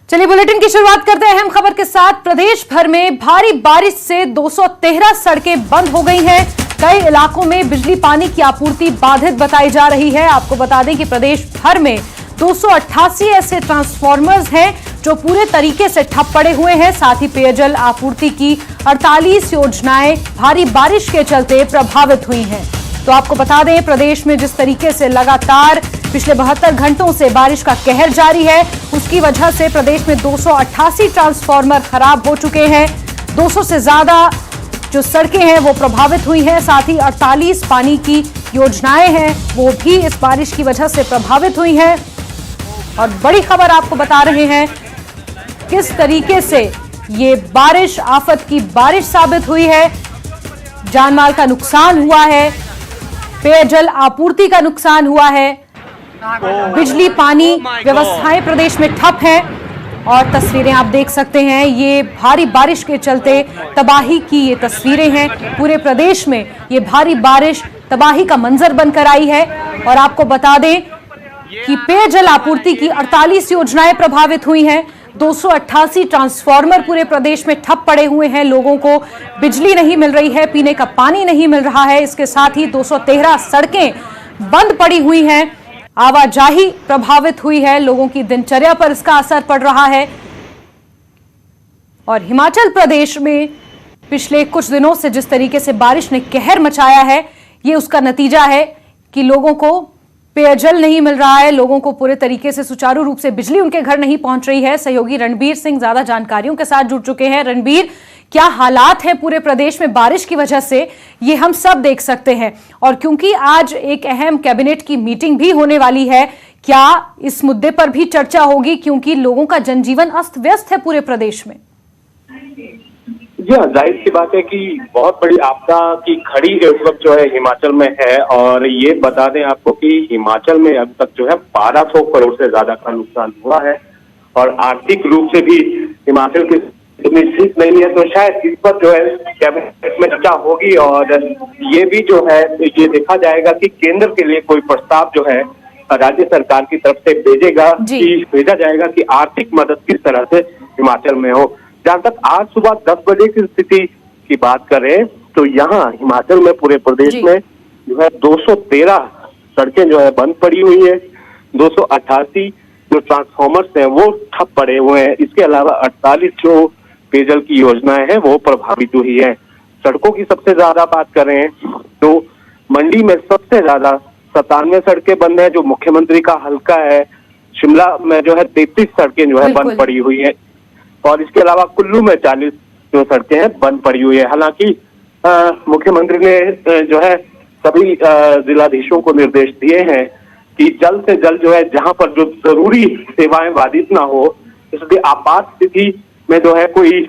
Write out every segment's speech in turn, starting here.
चलिए बुलेटिन की शुरुआत करते हैं अहम खबर के साथ। प्रदेश भर में भारी बारिश से 213 सड़कें बंद हो गई हैं। कई इलाकों में बिजली पानी की आपूर्ति बाधित बताई जा रही है। आपको बता दें कि प्रदेश भर में 288 ऐसे ट्रांसफार्मर्स हैं जो पूरे तरीके से ठप पड़े हुए हैं। साथ ही पेयजल आपूर्ति की 48 योजनाएं भारी बारिश के चलते प्रभावित हुई हैं। तो आपको बता दें, प्रदेश में जिस तरीके से लगातार पिछले 72 घंटों से बारिश का कहर जारी है, उसकी वजह से प्रदेश में 288 ट्रांसफार्मर खराब हो चुके हैं। 200 से ज्यादा जो सड़कें हैं वो प्रभावित हुई हैं। साथ ही 48 पानी की योजनाएं हैं वो भी इस बारिश की वजह से प्रभावित हुई हैं। और बड़ी खबर आपको बता रहे हैं किस तरीके से ये बारिश आफत की बारिश साबित हुई है। जानमाल का नुकसान हुआ है, पेयजल आपूर्ति का नुकसान हुआ है, बिजली पानी व्यवस्थाएं प्रदेश में ठप हैं। और तस्वीरें आप देख सकते हैं, ये भारी बारिश के चलते तबाही की ये तस्वीरें हैं। पूरे प्रदेश में ये भारी बारिश तबाही का मंजर बनकर आई है। और आपको बता दें कि पेयजल आपूर्ति की 48 योजनाएं प्रभावित हुई हैं। 288 ट्रांसफार्मर पूरे प्रदेश में ठप पड़े हुए हैं। लोगों को बिजली नहीं मिल रही है, पीने का पानी नहीं मिल रहा है। इसके साथ ही 213 सड़कें बंद पड़ी हुई हैं। आवाजाही प्रभावित हुई है, लोगों की दिनचर्या पर इसका असर पड़ रहा है। और हिमाचल प्रदेश में पिछले कुछ दिनों से जिस तरीके से बारिश ने कहर मचाया है, ये उसका नतीजा है कि लोगों को पेयजल नहीं मिल रहा है, लोगों को पूरे तरीके से सुचारू रूप से बिजली उनके घर नहीं पहुंच रही है। सहयोगी रणबीर सिंह ज्यादा जानकारियों के साथ जुड़ चुके हैं। रणबीर, क्या हालात हैं पूरे प्रदेश में बारिश की वजह से, ये हम सब देख सकते हैं। और क्योंकि आज एक अहम कैबिनेट की मीटिंग भी होने वाली है, क्या इस मुद्दे पर भी चर्चा होगी, क्योंकि लोगों का जनजीवन अस्त व्यस्त है पूरे प्रदेश में? जी हाँ, जाहिर सी बात है कि बहुत बड़ी आपदा की घड़ी इस वक्त जो है हिमाचल में है। और ये बता दें आपको कि हिमाचल में अब तक जो है 1200 करोड़ से ज्यादा का नुकसान हुआ है। और आर्थिक रूप से भी हिमाचल की इतनी ठीक नहीं है, तो शायद इस पर जो है कैबिनेट में चर्चा होगी। और ये भी जो है ये देखा जाएगा कि केंद्र के लिए कोई प्रस्ताव जो है राज्य सरकार की तरफ से भेजा जाएगा कि आर्थिक मदद किस तरह से हिमाचल में हो। जहां तक आज सुबह 10 बजे की स्थिति की बात करें तो यहाँ हिमाचल में पूरे प्रदेश में जो है 213 सड़कें जो है बंद पड़ी हुई है। 288 जो ट्रांसफार्मर्स हैं वो ठप पड़े हुए हैं। इसके अलावा 48 जो पेयजल की योजनाएं हैं वो प्रभावित हुई है। सड़कों की सबसे ज्यादा बात करें तो मंडी में सबसे ज्यादा 97 सड़कें बंद है, जो मुख्यमंत्री का हल्का है। शिमला में जो है 33 सड़कें जो है बंद पड़ी हुई है। और इसके अलावा कुल्लू में 40 जो सड़कें हैं बंद पड़ी हुई है। हालांकि मुख्यमंत्री ने जो है सभी जिलाधीशों को निर्देश दिए हैं कि जल्द से जल्द जो है जहां पर जो जरूरी सेवाएं बाधित ना हो, इसलिए आपात स्थिति में जो है कोई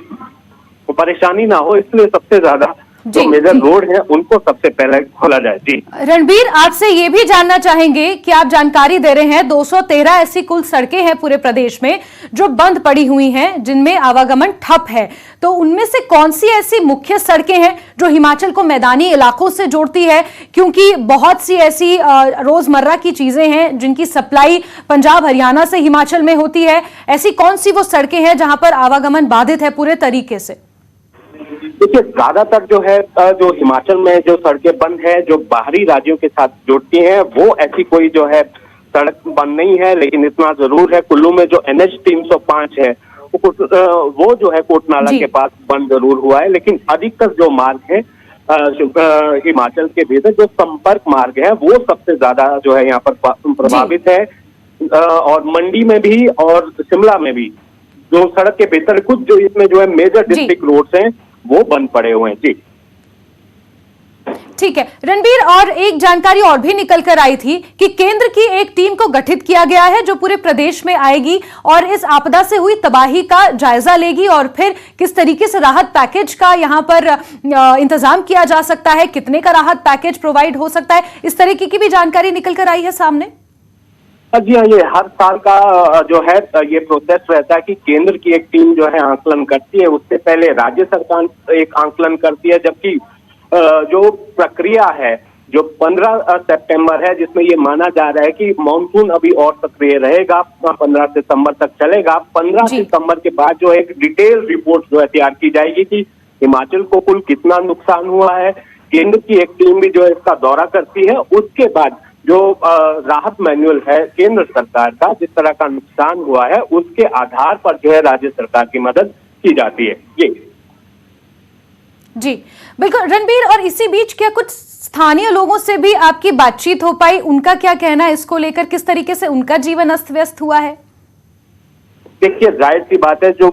परेशानी ना हो, इसलिए सबसे ज्यादा जो मेजर रोड है उनको सबसे पहले खोला जाए। जी रणबीर, आपसे ये भी जानना चाहेंगे कि आप जानकारी दे रहे हैं 213 ऐसी कुल सड़कें हैं पूरे प्रदेश में जो बंद पड़ी हुई हैं, जिनमें आवागमन ठप है। तो उनमें से कौन सी ऐसी मुख्य सड़कें हैं जो हिमाचल को मैदानी इलाकों से जोड़ती है? क्योंकि बहुत सी ऐसी रोजमर्रा की चीजें हैं जिनकी सप्लाई पंजाब हरियाणा से हिमाचल में होती है। ऐसी कौन सी वो सड़कें हैं जहां पर आवागमन बाधित है पूरे तरीके से? देखिए, ज्यादातर जो है जो हिमाचल में जो सड़कें बंद है जो बाहरी राज्यों के साथ जुड़ती हैं, वो ऐसी कोई जो है सड़क बंद नहीं है। लेकिन इतना जरूर है, कुल्लू में जो NH 305 है वो जो है कोटनाला के पास बंद जरूर हुआ है। लेकिन अधिकतर जो मार्ग है हिमाचल के भीतर जो संपर्क मार्ग है वो सबसे ज्यादा जो है यहाँ पर प्रभावित है। और मंडी में भी और शिमला में भी जो सड़क के भीतर कुछ जो इसमें जो है मेजर डिस्ट्रिक्ट रोड्स हैं वो बंद पड़े हुए हैं। जी ठीक है रणबीर, और एक जानकारी और भी निकल कर आई थी कि केंद्र की एक टीम को गठित किया गया है जो पूरे प्रदेश में आएगी और इस आपदा से हुई तबाही का जायजा लेगी और फिर किस तरीके से राहत पैकेज का यहां पर इंतजाम किया जा सकता है, कितने का राहत पैकेज प्रोवाइड हो सकता है, इस तरीके की भी जानकारी निकल कर आई है सामने। जी हाँ, ये हर साल का जो है ये प्रोसेस रहता है कि केंद्र की एक टीम जो है आंकलन करती है, उससे पहले राज्य सरकार एक आंकलन करती है, जबकि जो प्रक्रिया है जो 15 सितंबर है, जिसमें ये माना जा रहा है कि मानसून अभी और सक्रिय रहेगा, 15 सितंबर तक चलेगा। 15 जी। सितंबर के बाद जो एक डिटेल रिपोर्ट जो है तैयार की जाएगी कि हिमाचल को कुल कितना नुकसान हुआ है। केंद्र की एक टीम भी जो है इसका दौरा करती है। उसके बाद जो राहत मैनुअल है केंद्र सरकार का, जिस तरह का नुकसान हुआ है उसके आधार पर जो है राज्य सरकार की मदद की जाती है। ये जी बिल्कुल रणबीर, और इसी बीच क्या कुछ स्थानीय लोगों से भी आपकी बातचीत हो पाई? उनका क्या कहना है इसको लेकर? किस तरीके से उनका जीवन अस्त व्यस्त हुआ है? देखिए, जाहिर सी बात है, जो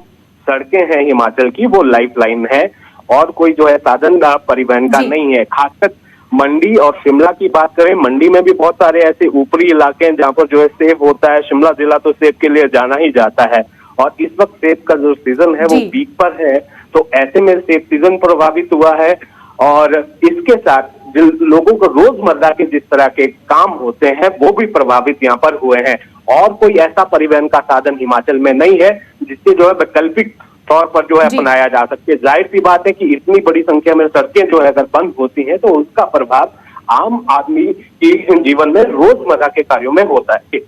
सड़कें हैं हिमाचल की वो लाइफ लाइन है और कोई जो है साधन परिवहन का नहीं है। खासकर मंडी और शिमला की बात करें, मंडी में भी बहुत सारे ऐसे ऊपरी इलाके हैं जहाँ पर जो है सेब होता है। शिमला जिला तो सेब के लिए जाना ही जाता है और इस वक्त सेब का जो सीजन है वो पीक पर है, तो ऐसे में सेब सीजन प्रभावित हुआ है। और इसके साथ जिन लोगों को रोजमर्रा के जिस तरह के काम होते हैं वो भी प्रभावित यहाँ पर हुए हैं। और कोई ऐसा परिवहन का साधन हिमाचल में नहीं है जिससे जो है वैकल्पिक तौर पर जो है अपनाया जा सके। जाहिर सी बात है कि इतनी बड़ी संख्या में सड़कें जो है अगर बंद होती हैं तो उसका प्रभाव आम आदमी के जीवन में रोजमर्रा के कार्यों में होता है।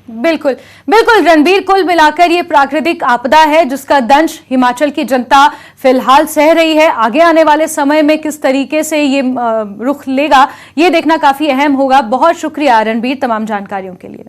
बिल्कुल बिल्कुल रणबीर, कुल मिलाकर ये प्राकृतिक आपदा है जिसका दंश हिमाचल की जनता फिलहाल सह रही है। आगे आने वाले समय में किस तरीके से ये रुख लेगा ये देखना काफी अहम होगा। बहुत शुक्रिया रणबीर तमाम जानकारियों के लिए।